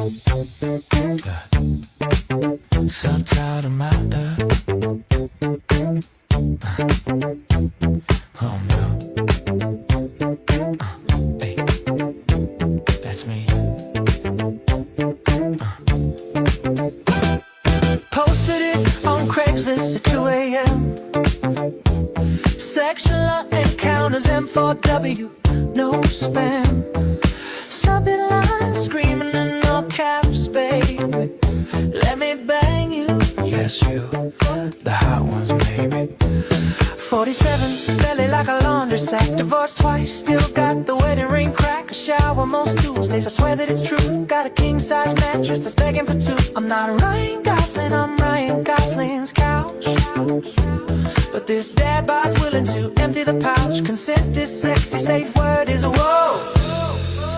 So tired of my oh no. Hey, that's me. Posted it on Craigslist at 2 a.m. Sexual encounters M4W, no spam. Subject line screaming in all caps, baby. Let me bang you. Yes, you, the hot ones, baby. 47, belly like a laundry sack. Divorced twice, still got the wedding ring crack. A shower most Tuesdays, I swear that it's true. Got a king-size mattress that's begging for two. I'm not Ryan Gosling, I'm Ryan Gosling's couch. But this dad bod's willing to empty the pouch. Consent is sexy, safe word is a whoa.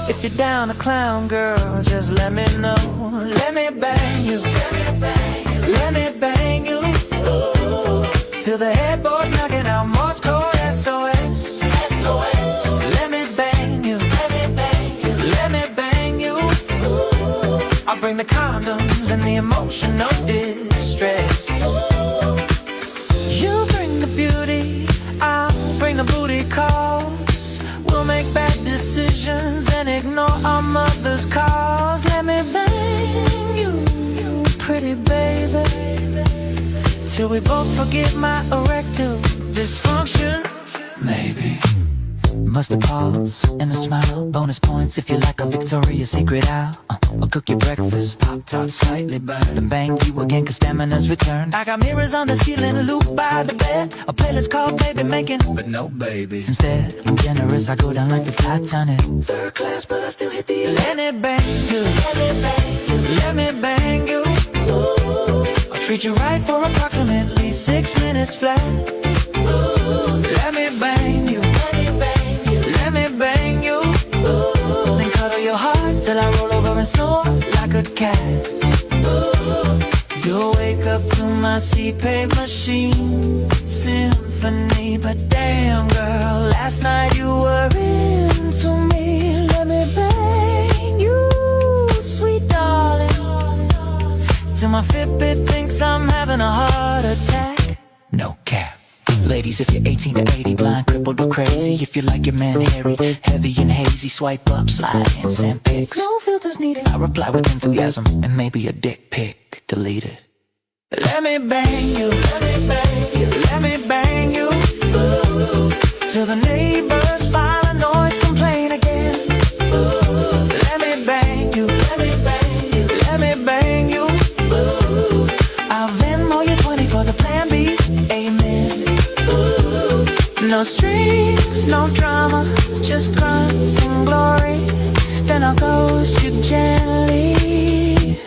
If you're down to clown, girl, just let me know. Let me bang you. Let me bang you. Till the headboard's knocking out Morse code SOS. Let me bang you. Let me bang you. I'll bring the condoms and the emotional distress. You bring the beauty, I'll bring the booty calls. We'll make bad decisions and ignore our mother's calls. Let me bang you, pretty baby, till we both forget my erectile dysfunction. Maybe mustard pause and a smile. Bonus points if you like a Victoria's Secret owl. I'll cook your breakfast, Pop-Tart slightly burned, then bang you again cause stamina's returned. I got mirrors on the ceiling, loop by the bed. A playlist called Baby Making, but no babies. Instead, I'm generous, I go down like the Titanic. Third class, but I still hit the Let me bang you. Let me bang you. Let me bang you. I'll treat you right for approximately 6 minutes flat. Let me bang you. Let me bang you. Then cuddle your heart till I roll over and snore like a cat. You'll wake up to my CPAP machine symphony. But damn girl, last night you were into me. Let me bang you, sweet darling, till my Fitbit thinks I'm having a heart attack. No cap. Ladies, if you're 18 to 80, blind, crippled, or crazy. If you like your man hairy, heavy and hazy, swipe up, slide in, send pics. No filters needed. I reply with enthusiasm and maybe a dick pic deleted. Let me bang you. Let me bang you. Let me bang you. Till the neighbors file a noise complaint again. Let me bang you. Let me bang you. Let me bang you. I'll Venmo you 20 for the plan B. Amen. No strings, no drama, just grunts and glory. Then I'll ghost you gently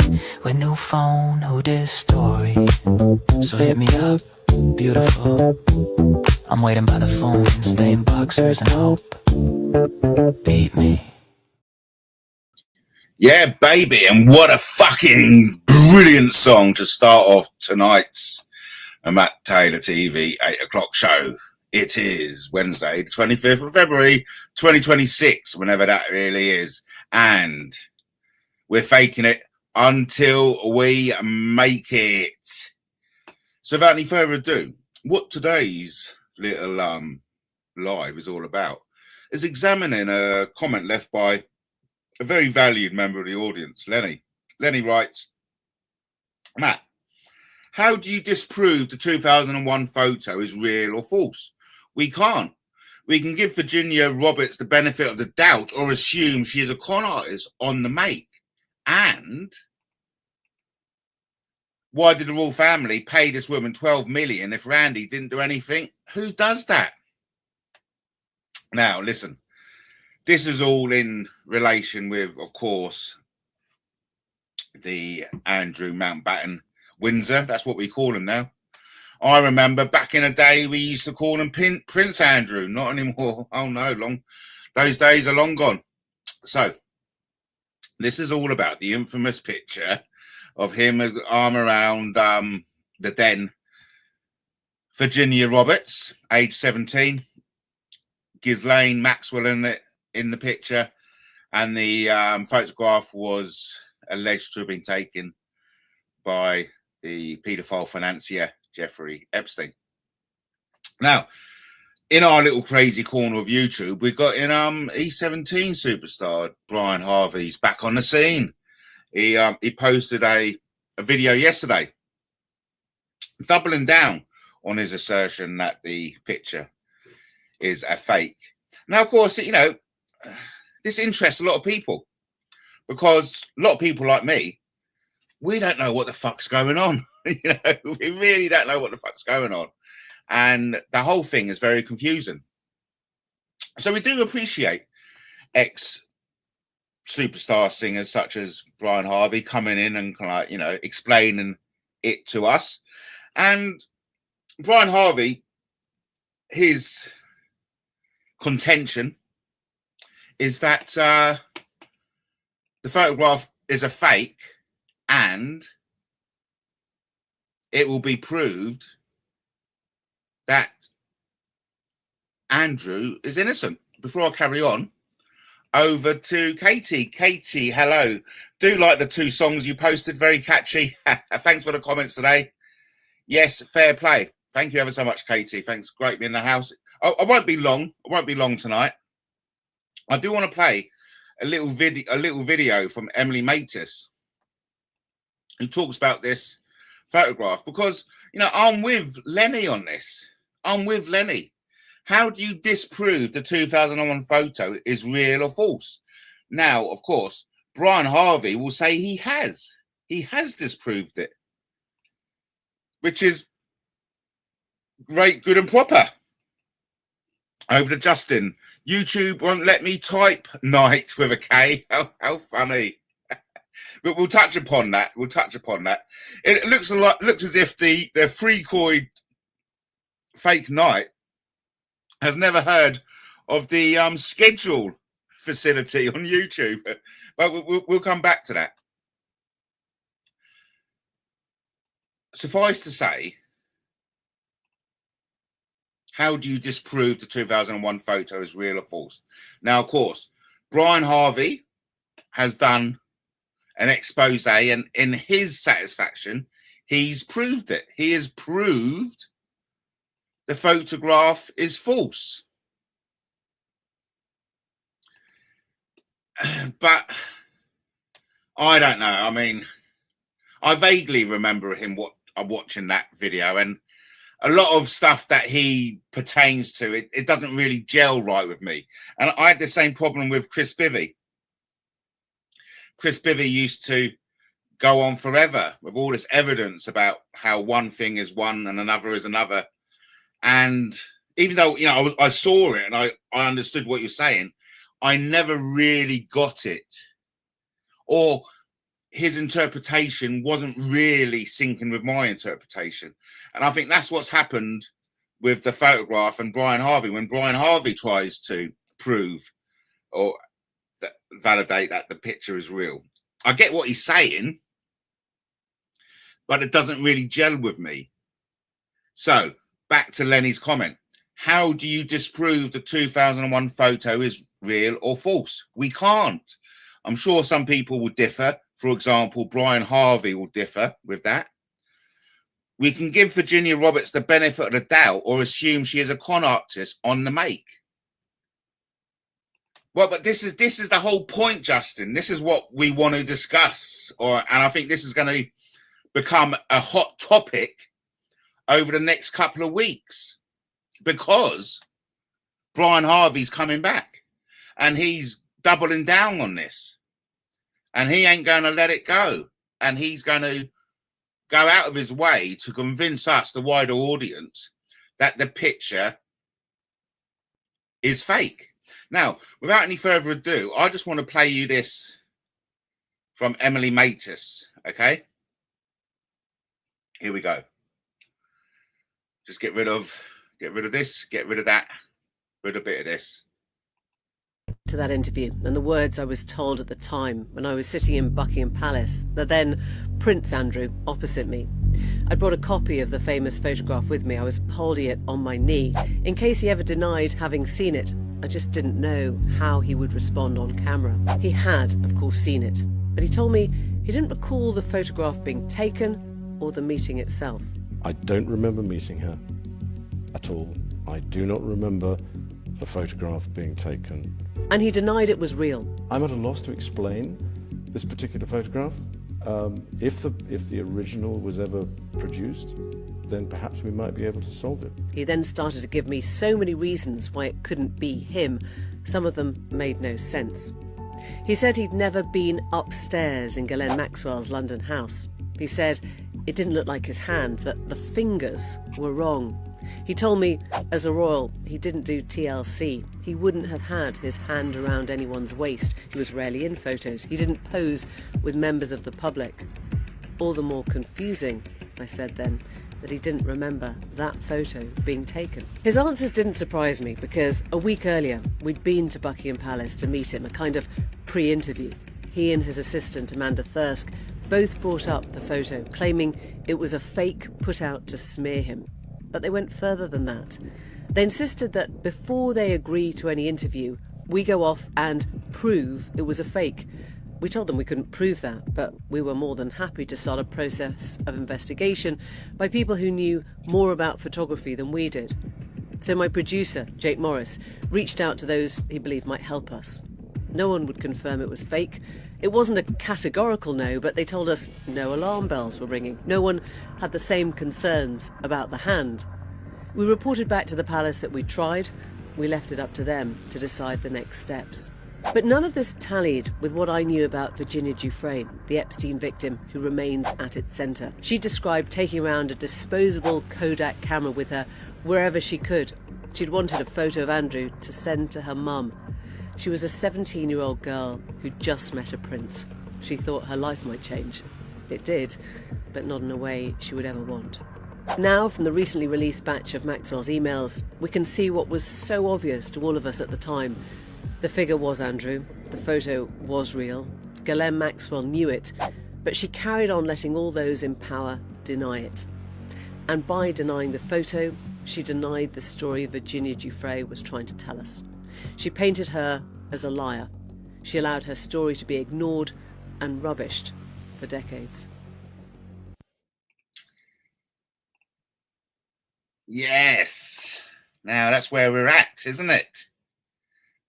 with new phone, who this story. So hit me up, beautiful. I'm waiting by the phone, stay in boxers and hope. Beat me. Yeah, baby, and what a fucking brilliant song to start off tonight's Matt Taylor TV 8 o'clock show. It is Wednesday, the 25th of February, 2026, whenever that really is. And we're faking it until we make it. So without any further ado, what today's little live is all about is examining a comment left by a very valued member of the audience, Lenny. Lenny writes, Matt, how do you disprove the 2001 photo is real or false? We can't. We can give Virginia Roberts the benefit of the doubt or assume she is a con artist on the make. And why did the royal family pay this woman $12 million if Randy didn't do anything? Who does that? Now, listen, this is all in relation with, of course, the Andrew Mountbatten Windsor. That's what we call him now. I remember back in the day we used to call him Prince Andrew. Not anymore. Oh no, those days are long gone. So this is all about the infamous picture of him with arm around the den. Virginia Roberts, age 17. Ghislaine Maxwell in the picture, and the photograph was alleged to have been taken by the paedophile financier Jeffrey Epstein. Now, in our little crazy corner of YouTube, we've got in E17 superstar Brian Harvey's back on the scene. He posted a video yesterday, doubling down on his assertion that the picture is a fake. Now, of course, you know, this interests a lot of people, because a lot of people like me, we don't know what the fuck's going on. You know, we really don't know what the fuck's going on. And the whole thing is very confusing. So we do appreciate ex-superstar singers such as Brian Harvey coming in and kind of like, you know, explaining it to us. And Brian Harvey, his contention is that the photograph is a fake and it will be proved that Andrew is innocent. Before I carry on, over to Katie. Katie, hello. Do like the 2 songs you posted, very catchy. Thanks for the comments today. Yes, fair play. Thank you ever so much, Katie. Thanks, great being in the house. I won't be long. I won't be long tonight. I do want to play a little video from Emily Matis, who talks about this photograph, because, you know, I'm with Lenny on this. I'm with Lenny. How do you disprove the 2001 photo is real or false? Now, of course, Brian Harvey will say he has. He has disproved it, which is great, good and proper. Over to Justin. YouTube won't let me type night with a K. How funny. But we'll touch upon that. We'll touch upon that. It looks as if the freakoid fake night has never heard of the schedule facility on YouTube. But we'll come back to that. Suffice to say, how do you disprove the 2001 photo is real or false? Now, of course, Brian Harvey has done an expose, and in his satisfaction, he's proved it. He has proved the photograph is false. But I don't know. I mean, I vaguely remember him watching that video, and a lot of stuff that he pertains to, it doesn't really gel right with me. And I had the same problem with Chris Bivy. Chris Bivy used to go on forever with all this evidence about how one thing is one and another is another. And even though, you know, I saw it and I understood what you're saying, I never really got it. Or his interpretation wasn't really syncing with my interpretation. And I think that's what's happened with the photograph and Brian Harvey. When Brian Harvey tries to prove or validate that the picture is real, I get what he's saying, but it doesn't really gel with me. So back to Lenny's comment. How do you disprove the 2001 photo is real or false? We can't. I'm sure some people will differ. For example, Brian Harvey will differ with that. We can give Virginia Roberts the benefit of the doubt or assume she is a con artist on the make. Well, but this is the whole point, Justin. This is what we want to discuss, and I think this is going to become a hot topic over the next couple of weeks, because Brian Harvey's coming back and he's doubling down on this, and he ain't going to let it go, and he's going to go out of his way to convince us, the wider audience, that the picture is fake. Now, without any further ado, I just want to play you this from Emily Matis, okay? Here we go. Just get rid of this, get rid of that, rid a bit of this. To that interview and the words I was told at the time when I was sitting in Buckingham Palace, the then Prince Andrew opposite me. I brought a copy of the famous photograph with me. I was holding it on my knee in case he ever denied having seen it. I just didn't know how he would respond on camera. He had, of course, seen it, but he told me He didn't recall the photograph being taken or the meeting itself. I don't remember meeting her at all. I do not remember the photograph being taken. And he denied it was real. I'm at a loss to explain this particular photograph. If the original was ever produced, then perhaps we might be able to solve it. He then started to give me so many reasons why it couldn't be him. Some of them made no sense. He said he'd never been upstairs in Ghislaine Maxwell's London house. He said it didn't look like his hand, that the fingers were wrong. He told me, as a royal, he didn't do TLC. He wouldn't have had his hand around anyone's waist. He was rarely in photos. He didn't pose with members of the public. All the more confusing, I said then, that he didn't remember that photo being taken. His answers didn't surprise me because a week earlier we'd been to Buckingham Palace to meet him, a kind of pre-interview. He and his assistant Amanda Thirsk both brought up the photo, claiming it was a fake put out to smear him. But they went further than that. They insisted that before they agree to any interview, we go off and prove it was a fake. We told them we couldn't prove that, but we were more than happy to start a process of investigation by people who knew more about photography than we did. So my producer, Jake Morris, reached out to those he believed might help us. No one would confirm it was fake. It wasn't a categorical no, but they told us no alarm bells were ringing. No one had the same concerns about the hand. We reported back to the palace that we tried. We left it up to them to decide the next steps. But none of this tallied with what I knew about Virginia Giuffre, the Epstein victim who remains at its centre. She described taking around a disposable Kodak camera with her wherever she could. She'd wanted a photo of Andrew to send to her mum. She was a 17-year-old girl who'd just met a prince. She thought her life might change. It did, but not in a way she would ever want. Now, from the recently released batch of Maxwell's emails, we can see what was so obvious to all of us at the time. The figure was Andrew. The photo was real. Ghislaine Maxwell knew it, but she carried on letting all those in power deny it. And by denying the photo, she denied the story Virginia Giuffre was trying to tell us. She painted her as a liar. She allowed her story to be ignored and rubbished for decades. Yes. Now that's where we're at, isn't it?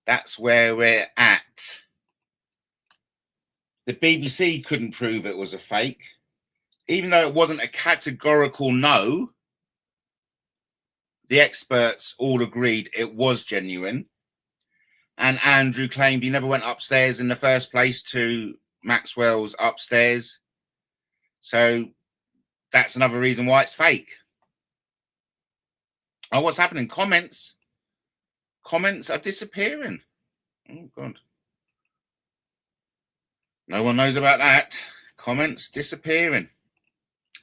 That's where we're at. The BBC couldn't prove it was a fake, even though it wasn't a categorical no. The experts all agreed it was genuine. And Andrew claimed he never went upstairs in the first place to Maxwell's upstairs. So that's another reason why it's fake. Oh, what's happening? Comments are disappearing. Oh, God. No one knows about that. Comments disappearing.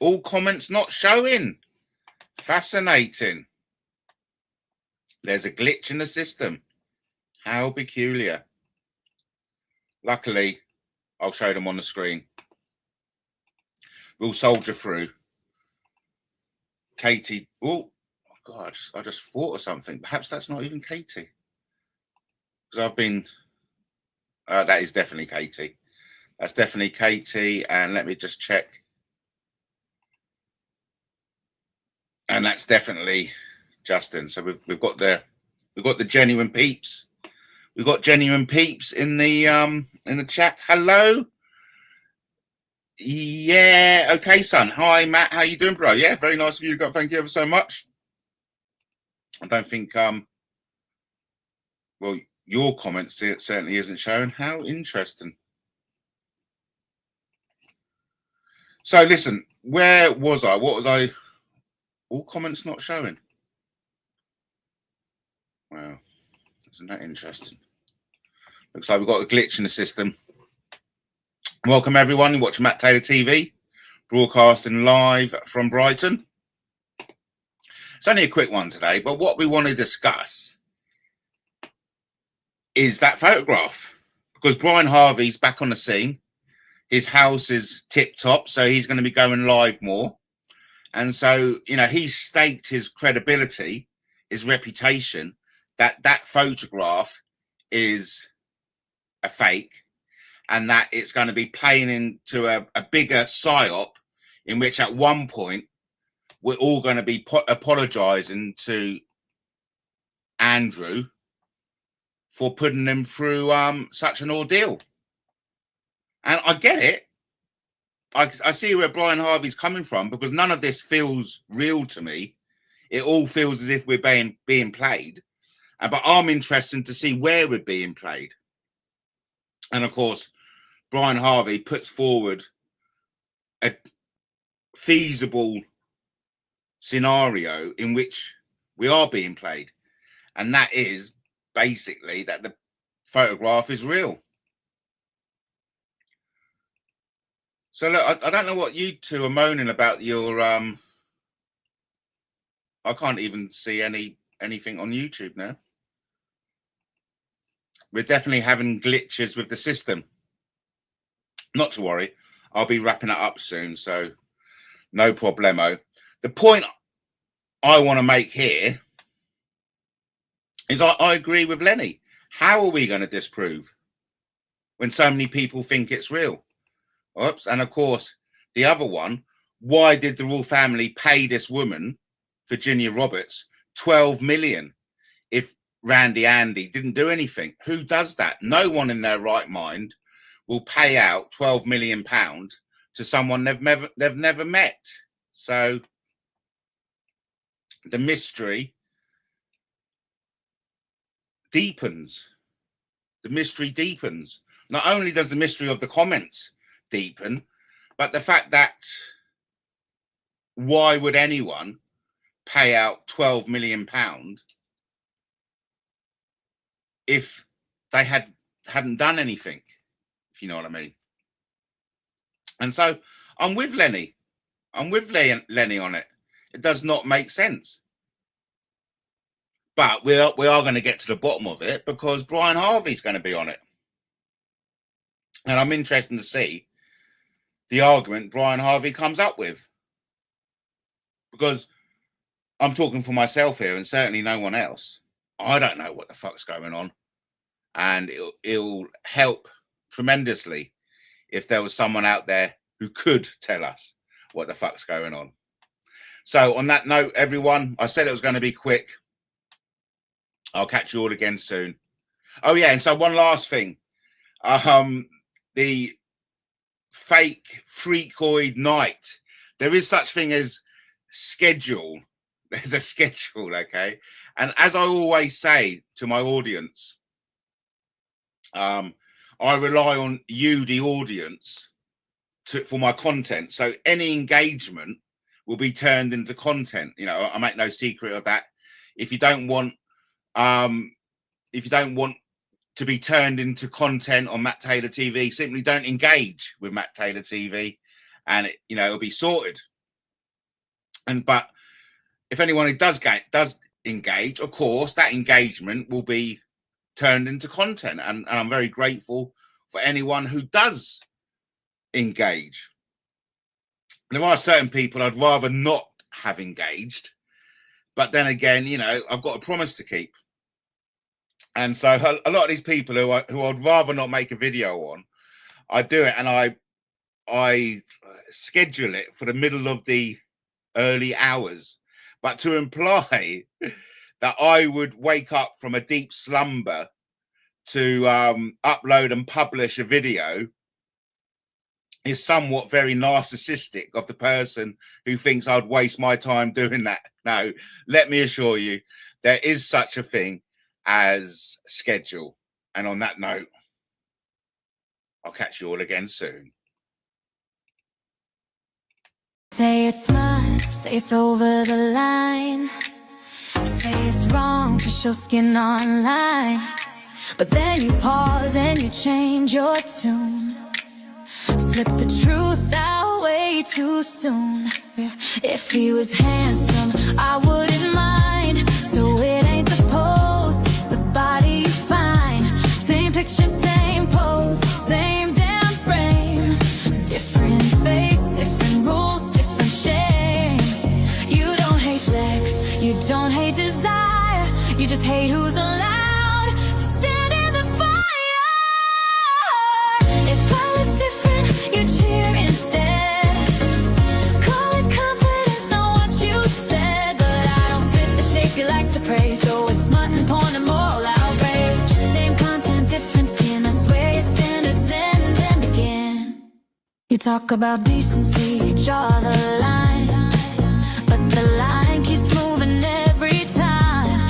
All comments not showing. Fascinating. There's a glitch in the system. How peculiar. Luckily, I'll show them on the screen. We'll soldier through. Katie. Oh, God, I just thought of something. Perhaps that's not even Katie. Because I've been... that is definitely Katie. That's definitely Katie. And let me just check. And that's definitely Justin. So we've got the genuine peeps. We've got genuine peeps in the chat. Hello. Yeah. Okay, son. Hi, Matt. How you doing, bro? Yeah, very nice of you. Thank you ever so much. I don't think well, your comments certainly isn't showing. How interesting. So listen, where was I? What was I? All comments not showing. Wow, isn't that interesting? Looks like we've got a glitch in the system. Welcome everyone. You're watching Matt Taylor TV, broadcasting live from Brighton. It's only a quick one today, but what we want to discuss is that photograph, because Brian Harvey's back on the scene. His house is tip top, so he's going to be going live more. And so, you know, he's staked his credibility, his reputation, that photograph is a fake. and that it's going to be playing into a bigger psyop in which at one point we're all going to be apologising to Andrew for putting them through such an ordeal. And I get it. I see where Brian Harvey's coming from, because none of this feels real to me. It all feels as if we're being played. But I'm interested to see where we're being played. And of course, Brian Harvey puts forward a feasible scenario in which we are being played. And that is basically that the photograph is real. So look, I don't know what you two are moaning about your I can't even see anything on YouTube now. We're definitely having glitches with the system. Not to worry, I'll be wrapping it up soon, so no problemo. The point I want to make here is I agree with Lenny. How are we going to disprove when so many people think it's real? Oops. And of course, the other one, why did the royal family pay this woman, Virginia Roberts, 12 million if Randy Andy didn't do anything? Who does that? No one in their right mind will pay out 12 million pounds to someone they've never met. So the mystery deepens. The mystery deepens. Not only does the mystery of the comments deepen, but the fact that why would anyone pay out 12 million pound if they hadn't done anything, if you know what I mean? And so I'm with Lenny. I'm with Lenny on it. It does not make sense. But we are going to get to the bottom of it, because Brian Harvey's going to be on it. And I'm interested to see the argument Brian Harvey comes up with. Because I'm talking for myself here, and certainly no one else. I don't know what the fuck's going on. And it'll help tremendously if there was someone out there who could tell us what the fuck's going on. So on that note, everyone, I said it was going to be quick. I'll catch you all again soon. Oh yeah, and so one last thing. The fake freakoid night. There is such thing as schedule. There's a schedule, okay? And as I always say to my audience, I rely on you, the audience, for my content. So any engagement will be turned into content. You know, I make no secret of that. If you don't want to be turned into content on Matt Taylor TV, simply don't engage with Matt Taylor TV, and it'll be sorted. But if anyone who does engage, of course, that engagement will be turned into content, and I'm very grateful for anyone who does engage. There are certain people I'd rather not have engaged, but then again, I've got a promise to keep. And so a lot of these people who I'd rather not make a video on, I do it, and I schedule it for the middle of the early hours. But to imply that I would wake up from a deep slumber to upload and publish a video is somewhat very narcissistic of the person who thinks I'd waste my time doing that. No, let me assure you, there is such a thing as schedule. And on that note, I'll catch you all again soon. Say it's smart, say it's over the line. Say it's wrong to show skin online. But then you pause and you change your tune. Slip the truth out way too soon. If he was handsome, I wouldn't mind. So it ain't the post, it's the body you find. Same picture, same pose, same damn frame. Different face, different rules, different shame. You don't hate sex, you don't hate desire. You just hate who's allowed to stand in the fire. If You talk about decency, you draw the line, but the line keeps moving every time.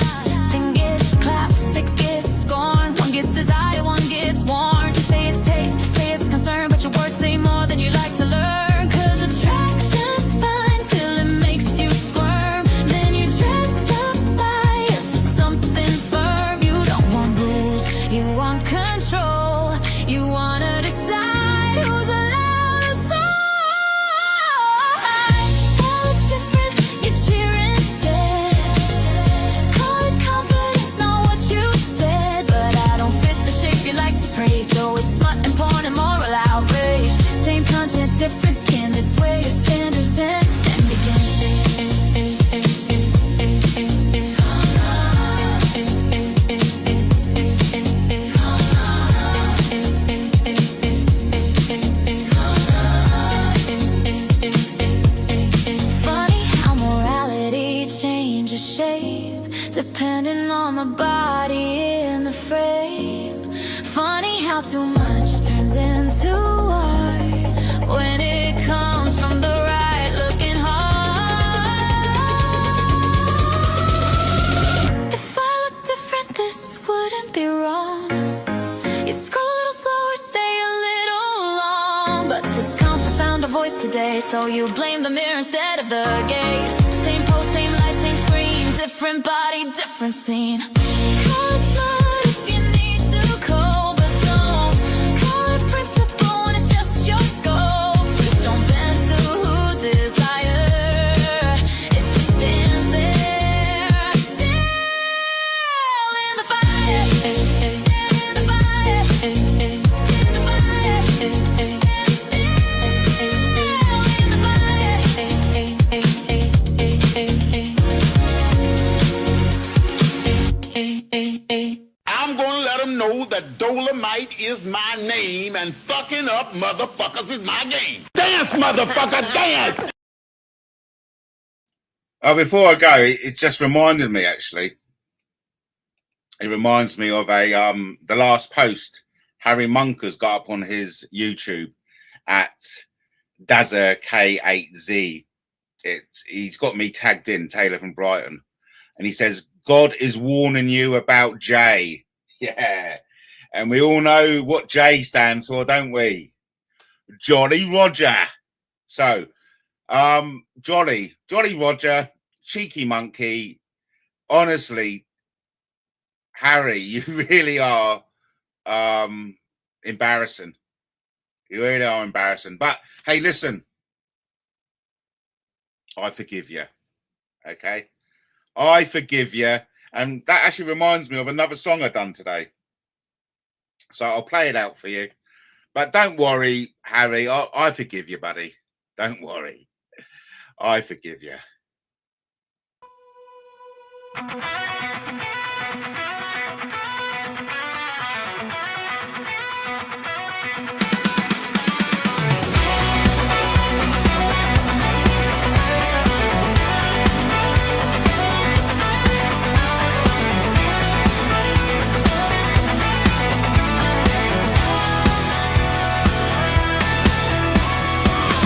Thing gets clapped, stick gets scorned. One gets desire, one gets warned. You say it's taste, say it's concern, but your words say more than you like to learn. Cause attraction's fine till it makes you squirm. Then you dress up bias or something firm. You don't want rules, you want control. You wanna decide who's allowed to soar. All different, you cheer instead. Call it confidence, not what you said. But I don't fit the shape you like to praise, so it's smut and porn and moral outrage. Same content, different skin. This way your standards end and begin. Funny how morality changes shape depending on the body in the frame. Funny how too much turns into art when it comes from the right looking heart. If I look different, this wouldn't be wrong. You'd scroll a little slower, stay a little long. But discomfort found a voice today, so you blame the mirror instead of the gaze. Same pose, same light, same screen, different body, different scene. Call it smart if you need to cope, but don't call it principle when it's just your scope. Don't bend to who desire, it just stands there, still in the fire, in the fire, in the fire, in the fire. I'm gonna let them know that Dolomite is my name and fucking up motherfuckers is my game. Dance, motherfucker, dance! Before I go, it just reminded me, actually. It reminds me of the last post Harry Munker's got up on his YouTube at Dazza K8Z. He's got me tagged in, Taylor from Brighton. And he says, God is warning you about J. Yeah. And we all know what J stands for, don't we? Jolly Roger. So, Jolly Roger, cheeky monkey. Honestly, Harry, you really are embarrassing. You really are embarrassing. But hey, listen, I forgive you. Okay? I forgive you. And that actually reminds me of another song I done today. So I'll play it out for you. But don't worry, Harry. I forgive you, buddy. Don't worry. I forgive you.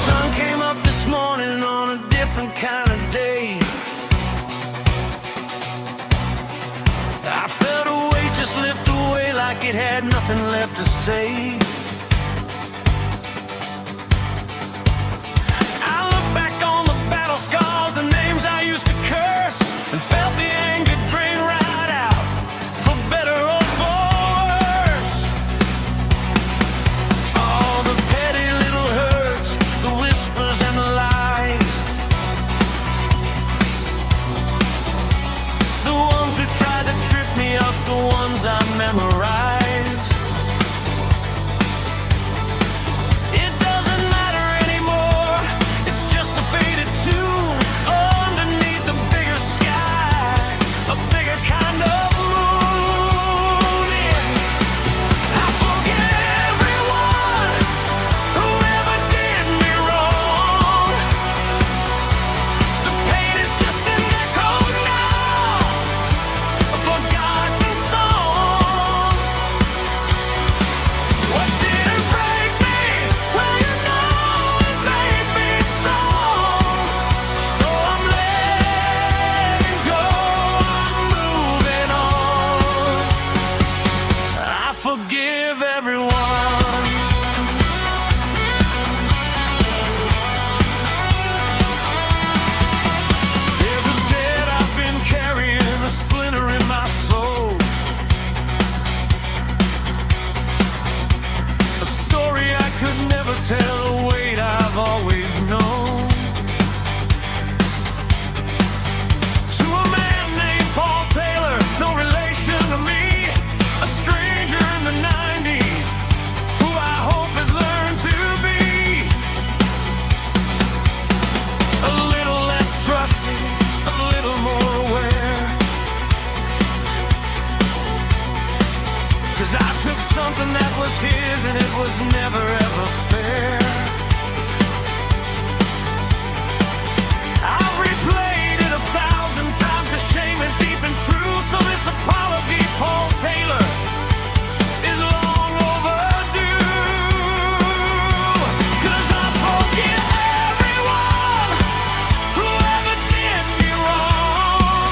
Sun came up this morning on a different kind of day. I felt a weight just lift away like it had nothing left to say. I look back on the battle scars, the names I used to curse, and felt the anger drain right out, for better or for worse. All the petty little hurts, the whispers and the lies, the ones who tried to trip me up, the ones I memorized. was his and it was never ever fair. I've replayed it 1,000 times, the shame is deep and true. So this apology, Paul Taylor, is long overdue. 'Cause I forgive everyone who ever did me wrong.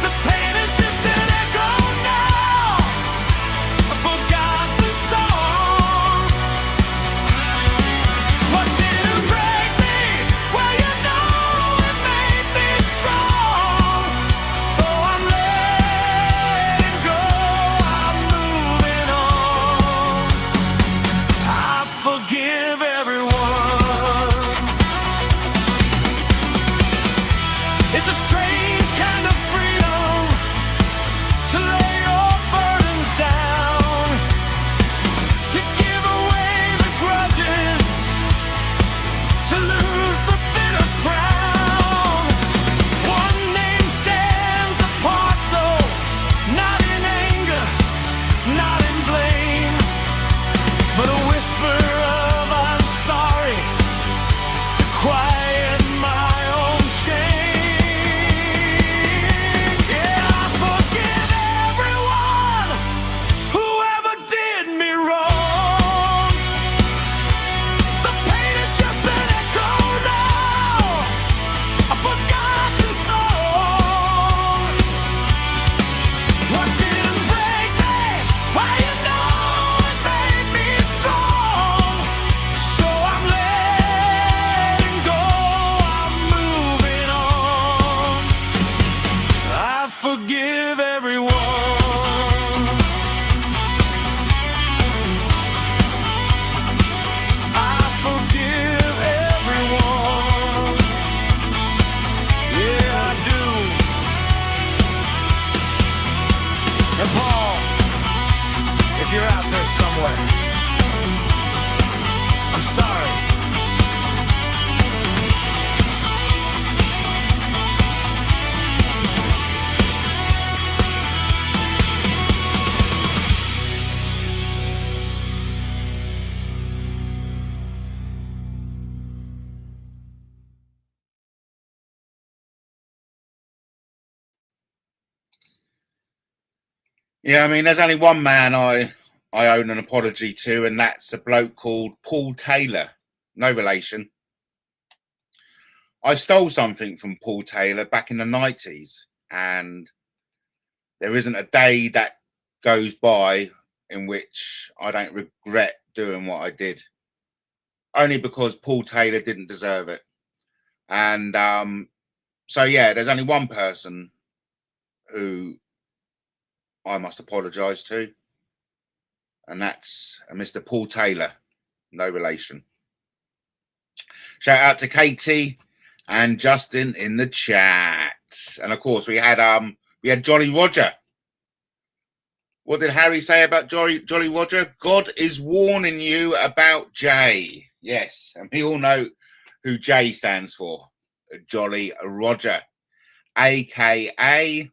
The pain is just an echo now. I forgot the song. What didn't break me? Well, you know it made me strong. So I'm letting go, I'm moving on. I forgive everyone. It's a strange kind of freedom to lay your burdens down, to give away the grudges, to lose the bitter frown. One name stands apart though, not in anger, not in blame, but a whisper of I'm sorry to quiet my own shame. Yeah, I forgive everyone who ever did me wrong. The pain is just an echo now, a forgotten song. What didn't break me? Well, you know it made me strong. So I'm letting go, I'm moving on. I forgive everyone. I forgive everyone. Yeah, I do. And Paul, if you're out there somewhere, I'm sorry. Yeah, I mean, there's only one man I owe an apology to, and that's a bloke called Paul Taylor. No relation. I stole something from Paul Taylor back in the 90s, and there isn't a day that goes by in which I don't regret doing what I did. Only because Paul Taylor didn't deserve it. And so, yeah, there's only one person who I must apologise to, and that's Mr. Paul Taylor. No relation. Shout out to Katie and Justin in the chat, and of course we had Jolly Roger. What did Harry say about Jolly Roger? God is warning you about Jay. Yes, and we all know who Jay stands for. Jolly Roger, aka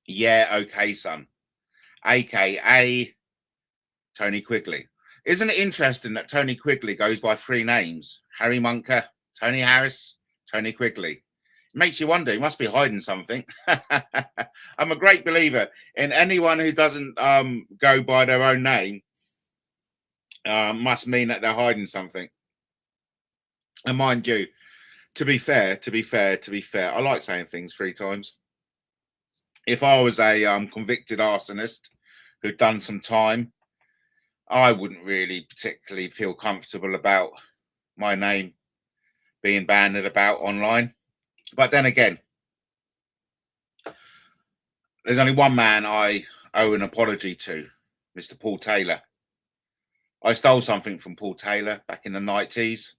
Yeah, okay, son, aka Tony Quigley. Isn't it interesting that Tony Quigley goes by 3 names? Harry Munker, Tony Harris, Tony Quigley. It makes you wonder, he must be hiding something. I'm a great believer in anyone who doesn't go by their own name. Must mean that they're hiding something. And mind you, to be fair, I like saying things 3 times. If I was a convicted arsonist who'd done some time, I wouldn't really particularly feel comfortable about my name being bandied about online. But then again, there's only one man I owe an apology to, Mr. Paul Taylor. I stole something from Paul Taylor back in the 90s,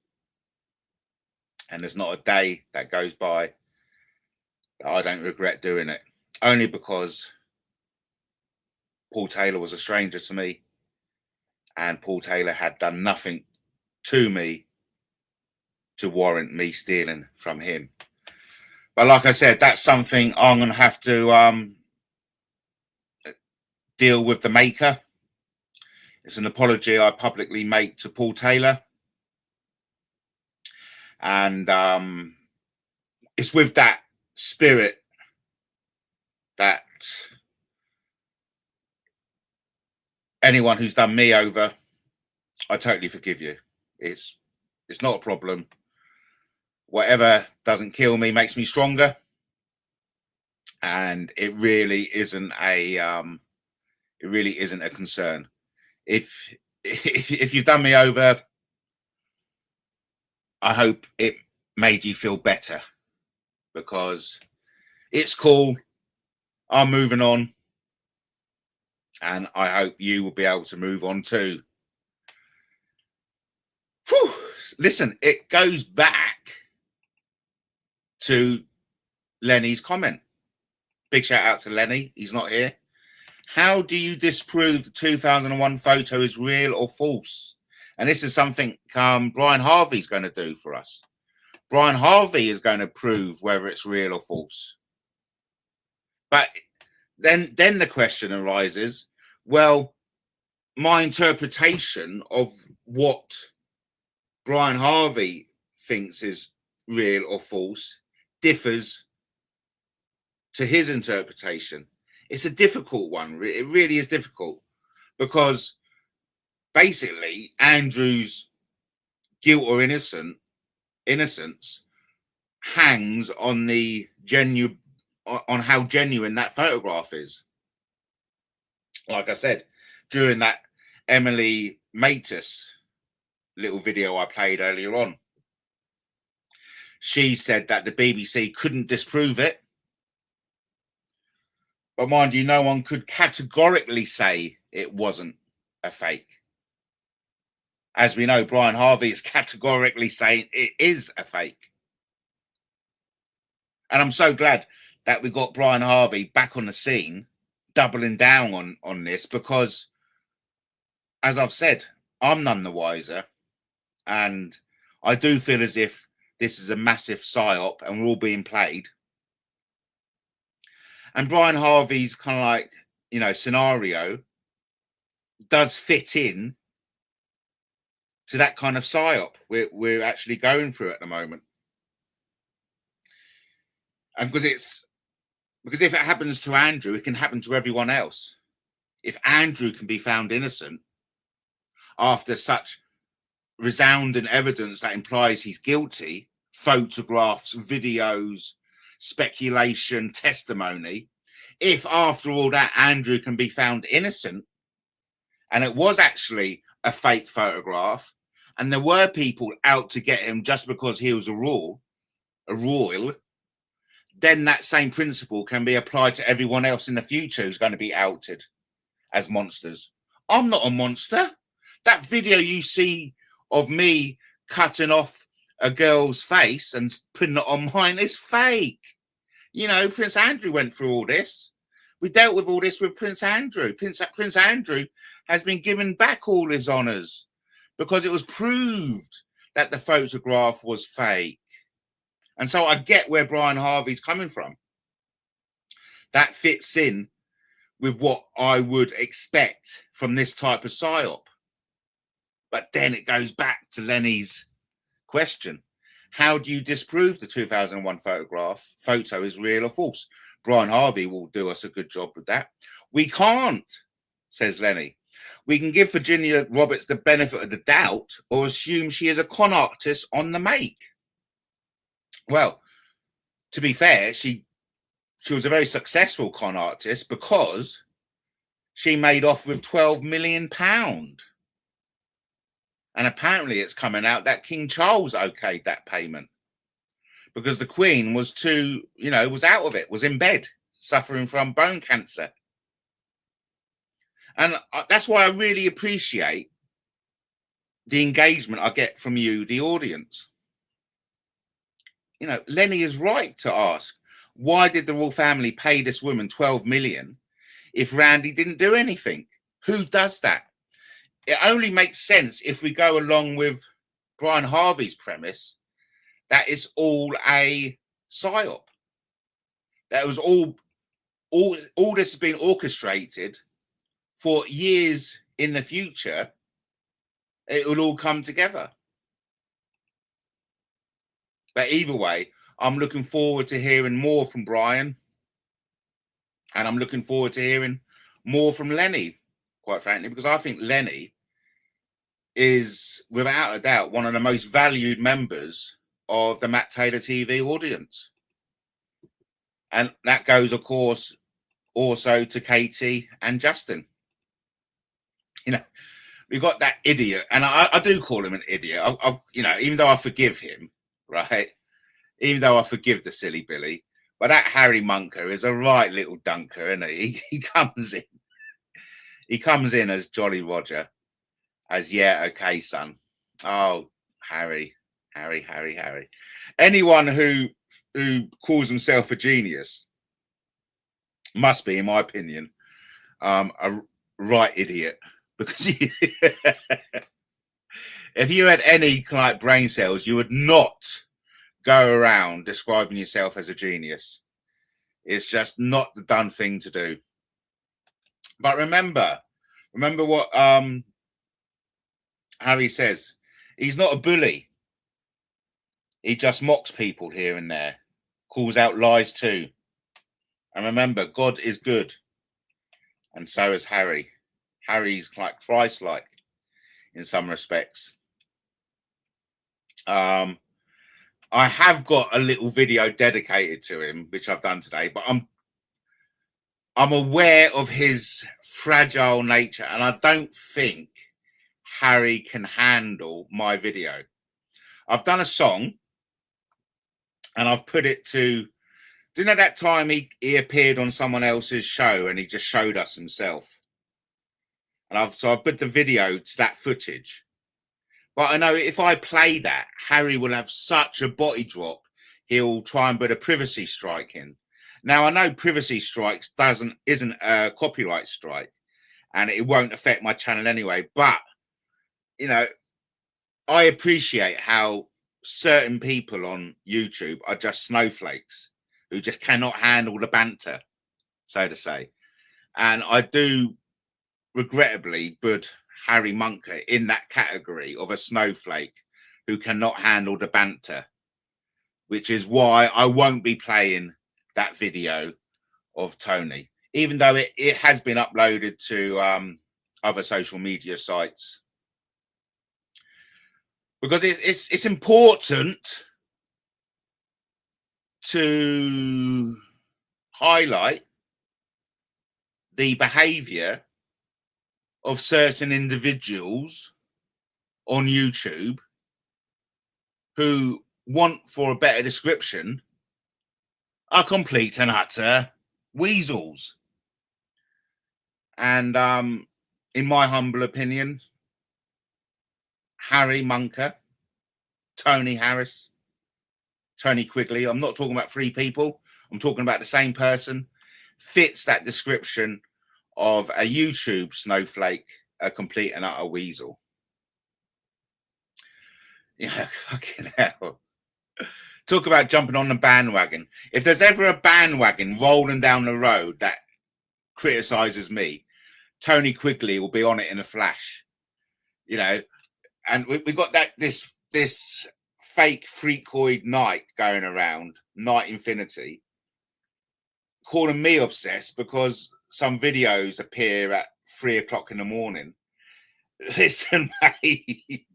and there's not a day that goes by that I don't regret doing it. Only because Paul Taylor was a stranger to me, and Paul Taylor had done nothing to me to warrant me stealing from him. But like I said, that's something I'm going to have to deal with the maker It's an apology I publicly make to Paul Taylor. And it's with that spirit that anyone who's done me over, I totally forgive you. It's not a problem. Whatever doesn't kill me makes me stronger. And it really isn't a concern. If you've done me over, I hope it made you feel better, because it's cool. I'm moving on, and I hope you will be able to move on too. Whew. Listen, it goes back to Lenny's comment. Big shout out to Lenny. He's not here. How do you disprove the 2001 photo is real or false? And this is something Brian Harvey's going to do for us. Brian Harvey is going to prove whether it's real or false. But then the question arises, well, my interpretation of what Brian Harvey thinks is real or false differs to his interpretation. It's a difficult one. It really is difficult, because basically Andrew's guilt or innocence hangs on on how genuine that photograph is. Like I said, during that Emily Matus little video I played earlier on, she said that the BBC couldn't disprove it. But mind you, no one could categorically say it wasn't a fake. As we know, Brian Harvey is categorically saying it is a fake. And I'm so glad that we got Brian Harvey back on the scene, doubling down on this, because, as I've said, I'm none the wiser. And I do feel as if this is a massive psyop and we're all being played. And Brian Harvey's kind of like, scenario does fit in to that kind of psyop we're actually going through at the moment. And because if it happens to Andrew, it can happen to everyone else. If Andrew can be found innocent after such resounding evidence that implies he's guilty, photographs, videos, speculation, testimony, if after all that Andrew can be found innocent and it was actually a fake photograph and there were people out to get him just because he was a royal, then that same principle can be applied to everyone else in the future who's going to be outed as monsters. I'm not a monster. That video you see of me cutting off a girl's face and putting it on mine is fake. Prince Andrew went through all this. We dealt with all this with Prince Andrew. Prince Andrew has been given back all his honours because it was proved that the photograph was fake. And so I get where Brian Harvey's coming from. That fits in with what I would expect from this type of psyop. But then it goes back to Lenny's question. How do you disprove the 2001 photo is real or false? Brian Harvey will do us a good job with that. We can't, says Lenny. We can give Virginia Roberts the benefit of the doubt or assume she is a con artist on the make. Well, to be fair, she was a very successful con artist because she made off with £12 million. And apparently it's coming out that King Charles okayed that payment because the Queen was was out of it, was in bed, suffering from bone cancer. And that's why I really appreciate the engagement I get from you, the audience. Lenny is right to ask, why did the royal family pay this woman 12 million if Randy didn't do anything? Who does that? It only makes sense if we go along with Brian Harvey's premise that it's all a psyop. That was all this has been orchestrated for years in the future, it will all come together. But either way, I'm looking forward to hearing more from Brian. And I'm looking forward to hearing more from Lenny, quite frankly, because I think Lenny is, without a doubt, one of the most valued members of the Matt Taylor TV audience. And that goes, of course, also to Katie and Justin. You know, we got that idiot, and I do call him an idiot. You know, even though I forgive him, right? Even though I forgive the silly Billy, but that Harry Munker is a right little dunker, isn't he? He comes in. He comes in as Jolly Roger, as, yeah, okay, son. Oh, Harry. Anyone who calls himself a genius must be, in my opinion, a right idiot. Because if you had any like brain cells, you would not go around describing yourself as a genius. It's just not the done thing to do. But remember what Harry says. He's not a bully. He just mocks people here and there, calls out lies too. And remember, God is good, and so is Harry. Harry's like Christ-like in some respects. I have got a little video dedicated to him, which I've done today, but I'm aware of his fragile nature, and I don't think Harry can handle my video. I've done a song, and I've put it to, do you know that time he appeared on someone else's show and he just showed us himself? And I've put the video to that footage. But I know if I play that, Harry will have such a body drop, he'll try and put a privacy strike in. Now, I know privacy strikes isn't a copyright strike, and it won't affect my channel anyway. But, you know, I appreciate how certain people on YouTube are just snowflakes who just cannot handle the banter, so to say. And I do regrettably put Harry Munker in that category of a snowflake who cannot handle the banter, which is why I won't be playing that video of Tony, even though it has been uploaded to other social media sites, because it's important to highlight the behavior of certain individuals on YouTube who want, for a better description, are complete and utter weasels. And in my humble opinion, Harry Munker, Tony Harris, Tony Quigley, I'm not talking about three people, I'm talking about the same person, fits that description of a YouTube snowflake, a complete and utter weasel. Yeah, fucking hell. Talk about jumping on the bandwagon. If there's ever a bandwagon rolling down the road that criticizes me, Tony Quigley will be on it in a flash. You know, and we got this fake freakoid Knight going around, Knight Infinity, calling me obsessed because some videos appear at 3 o'clock in the morning. Listen, mate,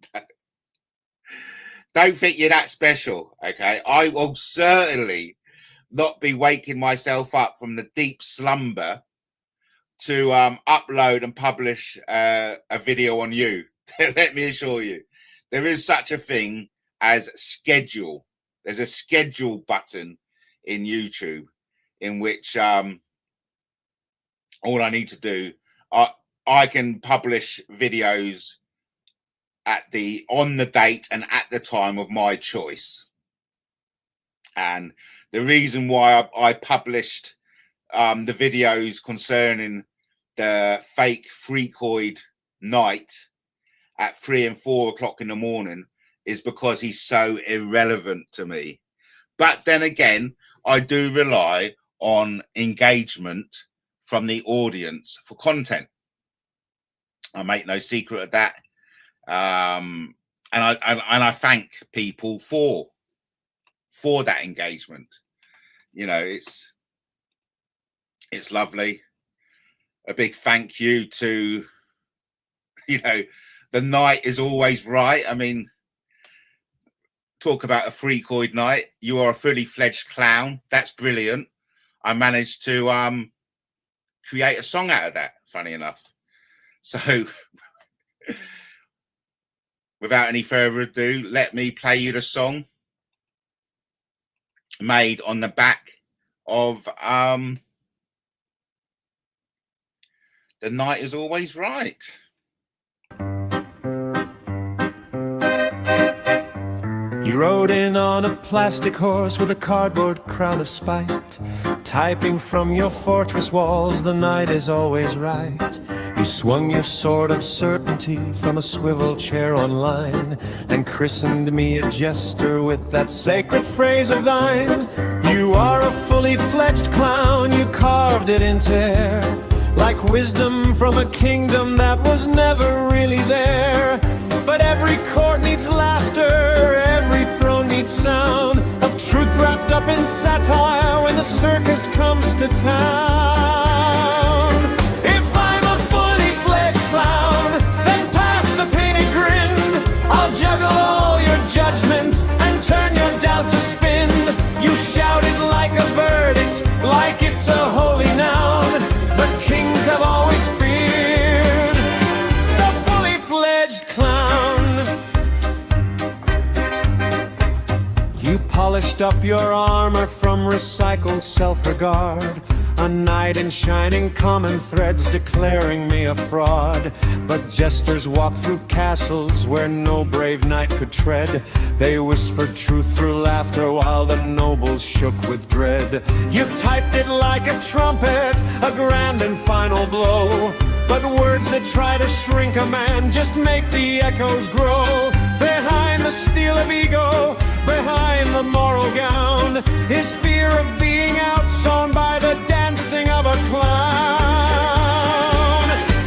don't think you're that special, okay? I will certainly not be waking myself up from the deep slumber to upload and publish a video on you. Let me assure you, there is such a thing as schedule. There's a schedule button in YouTube in which all I need to do, I can publish videos on the date and at the time of my choice. And the reason why I published the videos concerning the fake freakoid Knight at 3 and 4 o'clock in the morning is because he's so irrelevant to me. But then again, I do rely on engagement from the audience for content. I make no secret of that. And I thank people for that engagement. You know, it's lovely. A big thank you to, you know, the night is always right. I mean, talk about a freakoid night. You are a fully fledged clown. That's brilliant. I managed to create a song out of that, funny enough. So without any further ado, let me play you the song made on the back of The Night Is Always Right. You rode in on a plastic horse with a cardboard crown of spite, typing from your fortress walls, the night is always right. You swung your sword of certainty from a swivel chair online, and christened me a jester with that sacred phrase of thine. You are a fully fledged clown, you carved it into air, like wisdom from a kingdom that was never really there. But every chord needs laughter, every throne needs sound of truth wrapped up in satire when the circus comes to town. If I'm a fully fledged clown, then pass the painted grin. I'll juggle all your judgments and turn your doubt to spin. You shout it like a verdict, like it's a holy noun, but kings have always feared the fully fledged clown. You polished up your armor from recycled self-regard, a knight in shining common threads declaring me a fraud. But jesters walk through castles where no brave knight could tread. They whispered truth through laughter while the nobles shook with dread. You typed it like a trumpet, a grand and final blow, but words that try to shrink a man just make the echoes grow. Behind the steel of ego, behind the moral gown, is fear of being outshone by the dancing of a clown.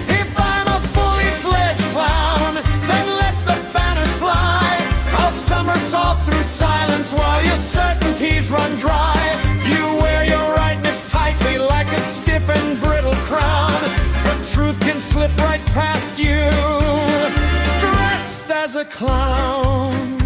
If I'm a fully fledged clown, then let the banners fly. I'll somersault through silence while your certainties run dry. You wear your rightness tightly like a stiff and brittle crown, but truth can slip right past you, dressed as a clown.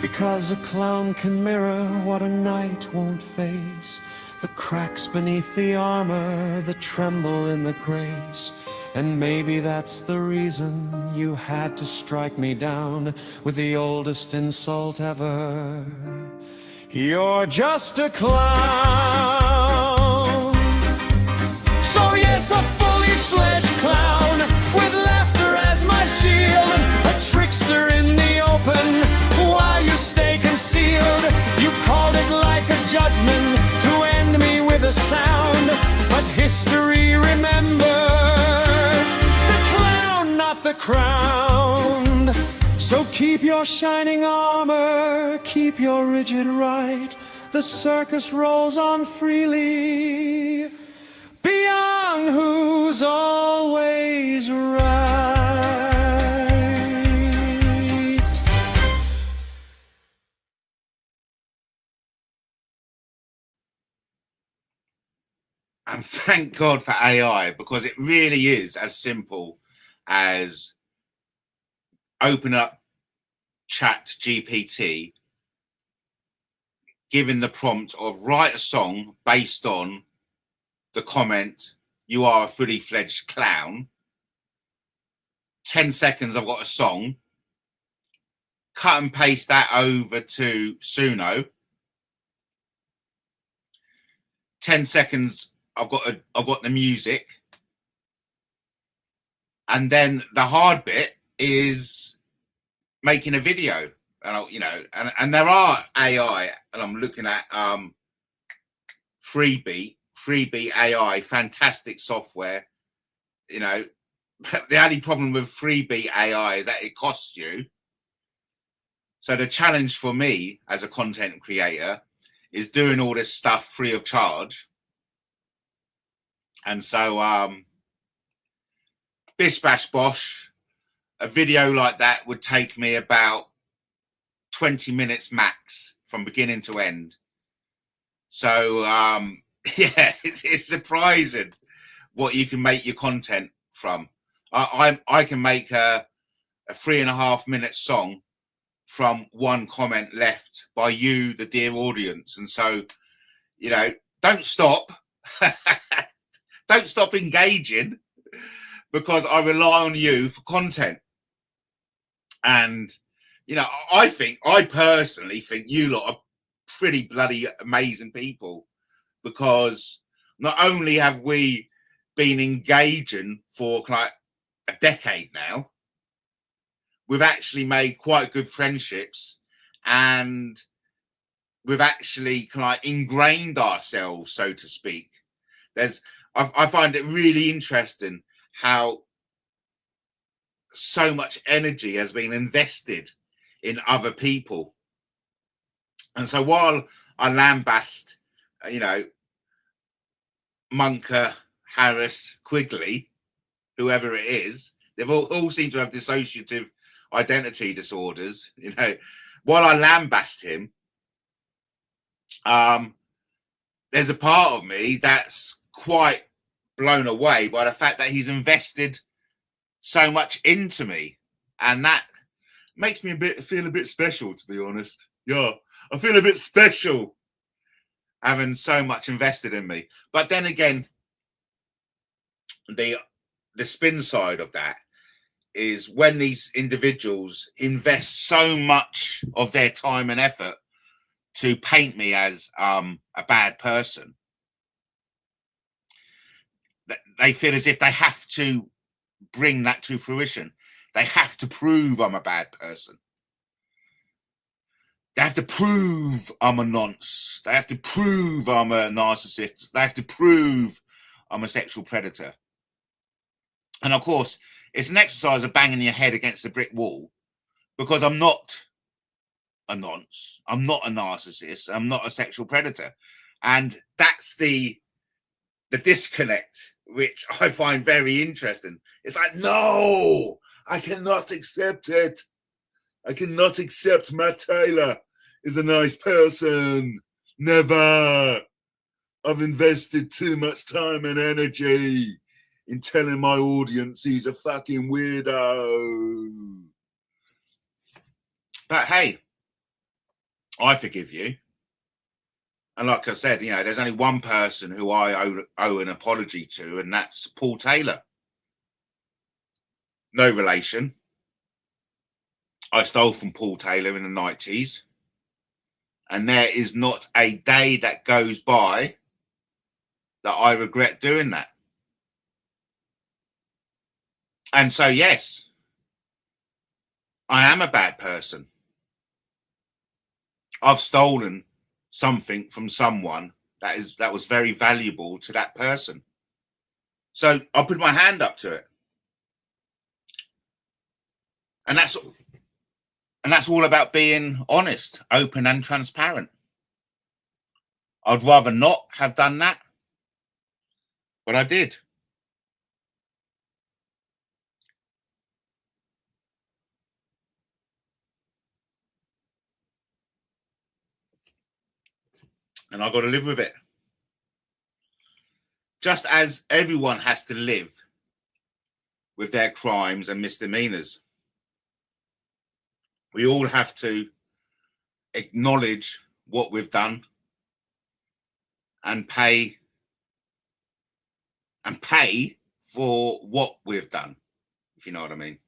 Because a clown can mirror what a knight won't face, the cracks beneath the armor, the tremble in the grace. And maybe that's the reason you had to strike me down with the oldest insult ever. You're just a clown. So yes, a fully fledged clown with laughter as my shield, a trickster in the open while you stay concealed. You called it like a judgment to end me with a sound, but history remembers the clown, not the crown. So keep your shining armor, keep your rigid right. The circus rolls on freely, beyond who's always right. And thank God for AI, because it really is as simple as open up ChatGPT, giving the prompt of write a song based on the comment, you are a fully fledged clown. 10 seconds, I've got a song. Cut and paste that over to Suno. 10 seconds, I've got the music. And then the hard bit is making a video. And and there are AI, and I'm looking at Freebie AI, fantastic software. You know, the only problem with Freebie AI is that it costs you. So the challenge for me as a content creator is doing all this stuff free of charge. And so bish bash bosh, a video like that would take me about 20 minutes max from beginning to end. So yeah, it's surprising what you can make your content from. I can make a 3.5 minute song from one comment left by you, the dear audience. And so, you know, don't stop. Don't stop engaging, because I rely on you for content. And, you know, I personally think you lot are pretty bloody amazing people, because not only have we been engaging for like a decade now, we've actually made quite good friendships, and we've actually like ingrained ourselves, so to speak. I find it really interesting how so much energy has been invested in other people. And so while I lambast, you know, Munker, Harris, Quigley, whoever it is, they've all seem to have dissociative identity disorders. You know, while I lambast him, there's a part of me that's quite blown away by the fact that he's invested so much into me, and that makes me feel a bit special, to be honest. Yeah, I feel a bit special having so much invested in me. But then again, the spin side of that is when these individuals invest so much of their time and effort to paint me as a bad person, they feel as if they have to bring that to fruition. They have to prove I'm a bad person. They have to prove I'm a nonce. They have to prove I'm a narcissist. They have to prove I'm a sexual predator. And of course, it's an exercise of banging your head against a brick wall, because I'm not a nonce. I'm not a narcissist. I'm not a sexual predator. And that's the disconnect, which I find very interesting. It's like, no, I cannot accept it. I cannot accept Matt Taylor is a nice person. Never. I've invested too much time and energy in telling my audience he's a fucking weirdo. But hey, I forgive you. And like I said, you know, there's only one person who I owe an apology to, and that's Paul Taylor. No relation. I stole from Paul Taylor in the 90s. And there is not a day that goes by that I regret doing that. And so, yes, I am a bad person. I've stolen something from someone that was very valuable to that person. So I'll put my hand up to it. And that's all about being honest, open and transparent. I'd rather not have done that, but I did. And I've got to live with it. Just as everyone has to live with their crimes and misdemeanors. We all have to acknowledge what we've done and pay for what we've done, if you know what I mean.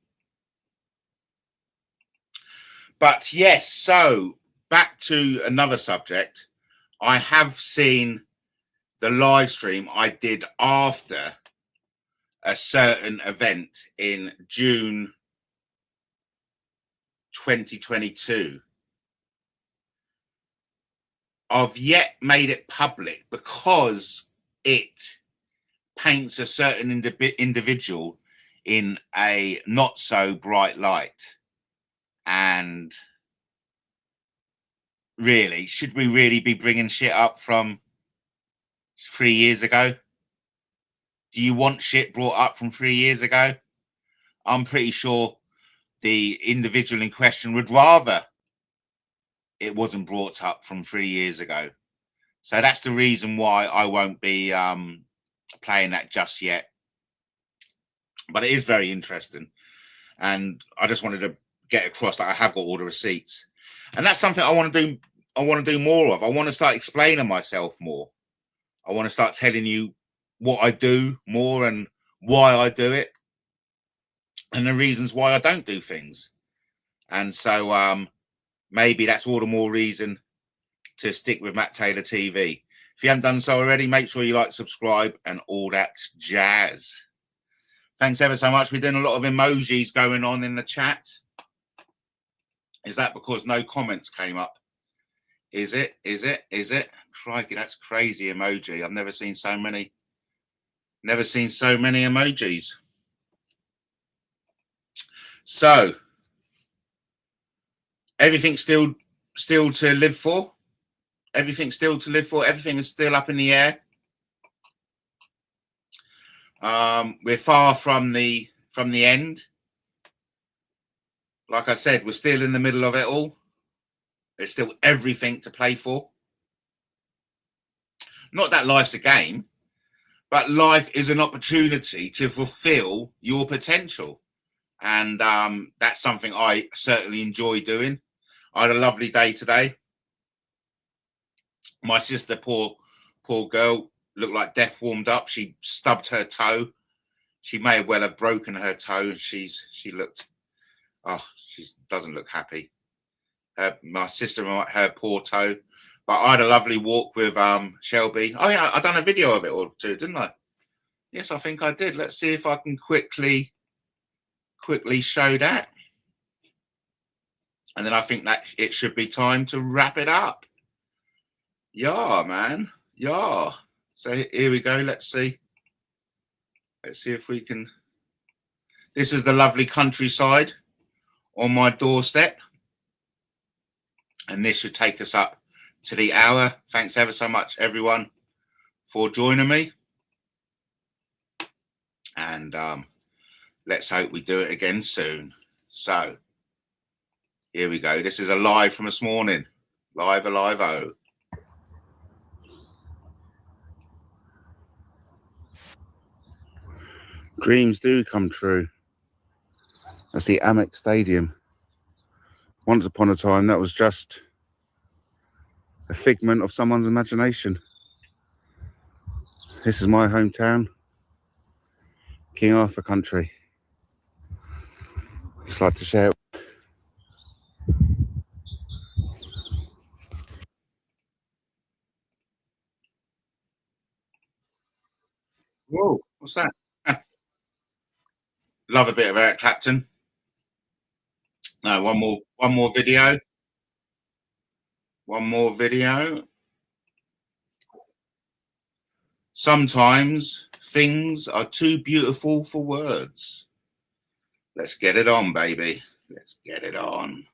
But yes, so back to another subject. I have seen the live stream I did after a certain event in June 2022. I've yet made it public because it paints a certain individual in a not so bright light. And really, should we really be bringing shit up from 3 years ago? Do you want shit brought up from 3 years ago? I'm pretty sure the individual in question would rather it wasn't brought up from 3 years ago. So that's the reason why I won't be playing that just yet. But it is very interesting. And I just wanted to get across that I have got all the receipts. And that's something I want to do. I want to do more of. I want to start explaining myself more. I want to start telling you what I do more and why I do it and the reasons why I don't do things. And so maybe that's all the more reason to stick with Matt Taylor TV. If you haven't done so already, make sure you like, subscribe, and all that jazz. Thanks ever so much. We're doing a lot of emojis going on in the chat. Is that because no comments came up? Is it? Is it? Is it? Crikey, that's crazy emoji. I've never seen so many. Never seen so many emojis. So, everything's still to live for. Everything's still to live for. Everything is still up in the air. We're far from the end. Like I said, we're still in the middle of it all. There's still everything to play for. Not that life's a game, but life is an opportunity to fulfill your potential. And that's something I certainly enjoy doing. I had a lovely day today. My sister, poor girl, looked like death warmed up. She stubbed her toe. She may well have broken her toe. She doesn't look happy. My sister, her poor toe. But I had a lovely walk with Shelby. Oh yeah, I done a video of it all too, didn't I? Yes, I think I did. Let's see if I can quickly show that. And then I think that it should be time to wrap it up. Yeah, man. Yeah. So here we go. Let's see. Let's see if we can. This is the lovely countryside on my doorstep. And this should take us up to the hour. Thanks ever so much, everyone, for joining me. And let's hope we do it again soon. So here we go. This is a live from this morning. Live-o. Dreams do come true. That's the Amex Stadium. Once upon a time, that was just a figment of someone's imagination. This is my hometown, King Arthur country. Just like to share it. Whoa, what's that? Love a bit of Eric Clapton. No, one more video. One more video. Sometimes things are too beautiful for words. Let's get it on, baby. Let's get it on.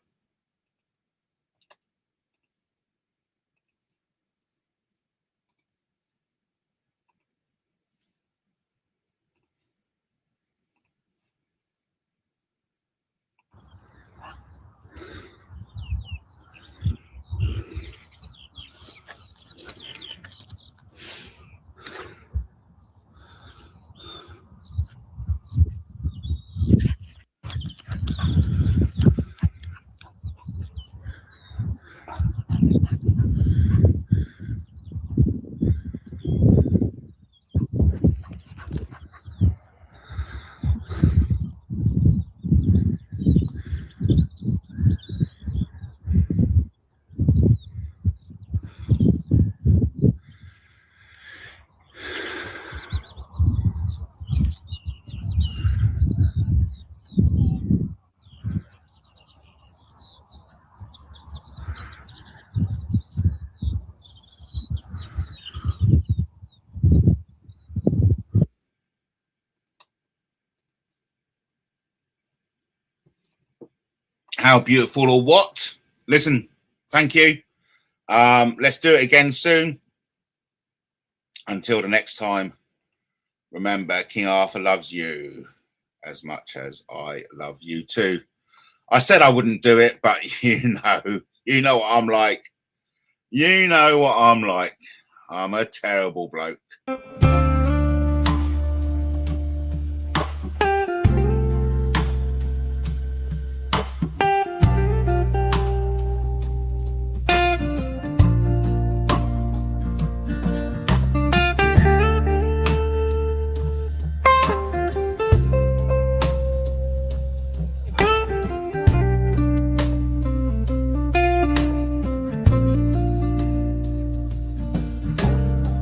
How beautiful or what? Listen, thank you. Let's do it again soon. Until the next time, remember, King Arthur loves you. as much as I love you too. I said I wouldn't do it, but you know what I'm like. You know what I'm like. I'm a terrible bloke.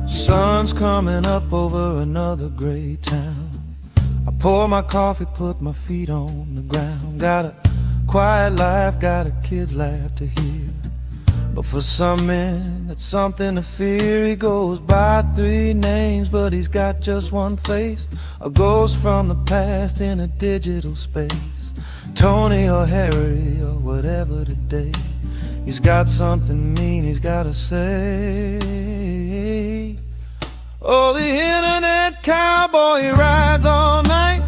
Sun's coming up over another gray town. I pour my coffee, put my feet on the ground. Got a quiet life, got a kid's laugh to hear. But for some men, that's something to fear. He goes by 3 names, but he's got just one face. A ghost from the past in a digital space. Tony or Harry or whatever today. He's got something mean he's gotta say. Oh, the internet cowboy, he rides all night,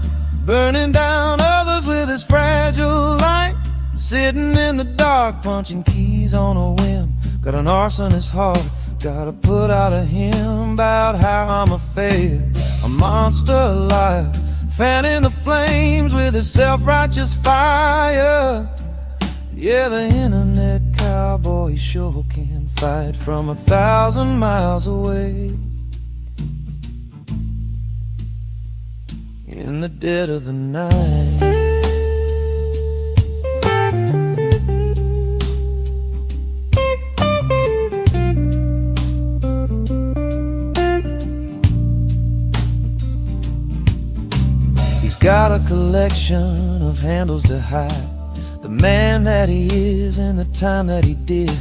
burning down others with his fragile light. Sitting in the dark, punching keys on a whim. Got an arsonist heart, gotta put out a hymn about how I'm a failure, a monster alive, fanning the flames with his self-righteous fire. Yeah, the internet cowboy, he sure can fight from 1,000 miles away. In the dead of the night. He's got a collection of handles to hide the man that he is and the time that he did.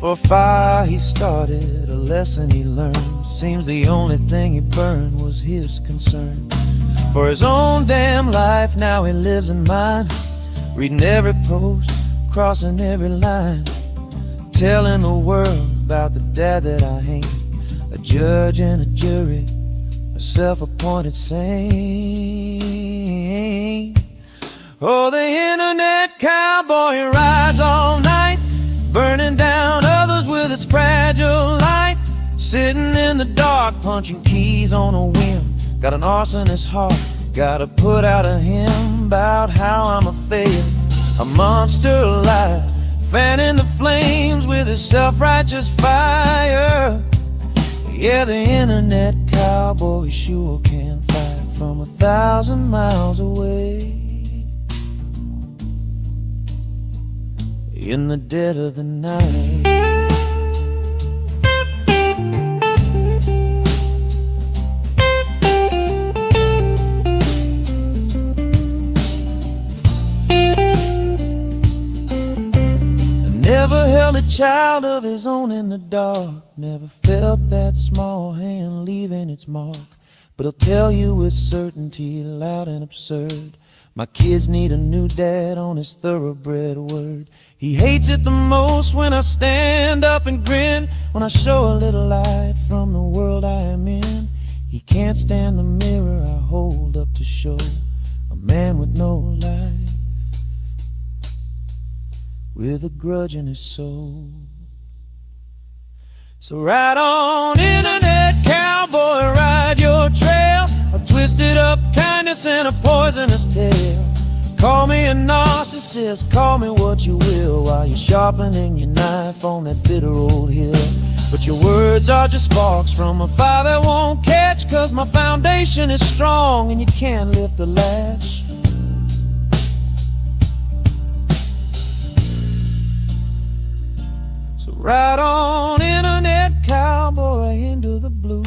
For a fire he started, a lesson he learned. Seems the only thing he burned was his concern for his own damn life. Now he lives in mine, reading every post, crossing every line, telling the world about the dad that I ain't. A judge and a jury, a self-appointed saint. Oh, the internet cowboy, he rides all night, burning down others with his fragile light. Sitting in the dark, punching keys on a whim. Got an arsonist heart, gotta put out a hymn about how I'm a failure, a monster alive, fanning the flames with his self-righteous fire. Yeah, the internet cowboy sure can fight from 1,000 miles away. In the dead of the night. Never held a child of his own in the dark. Never felt that small hand leaving its mark. But he'll tell you with certainty, loud and absurd, my kids need a new dad on his thoroughbred word. He hates it the most when I stand up and grin, when I show a little light from the world I am in. He can't stand the mirror I hold up to show a man with no life, with a grudge in his soul. So ride on, internet cowboy, ride your trail of twisted up kindness and a poisonous tale. Call me a narcissist, call me what you will, while you're sharpening your knife on that bitter old hill. But your words are just sparks from a fire that won't catch, 'cause my foundation is strong and you can't lift the latch. So ride on, internet cowboy, into the blue.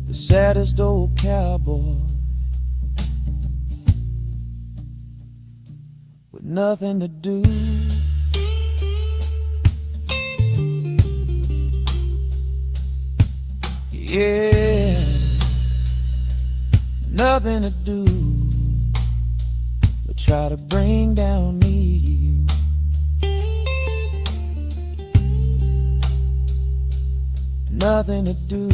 The saddest old cowboy with nothing to do. Yeah, nothing to do but try to bring down me. Nothing to do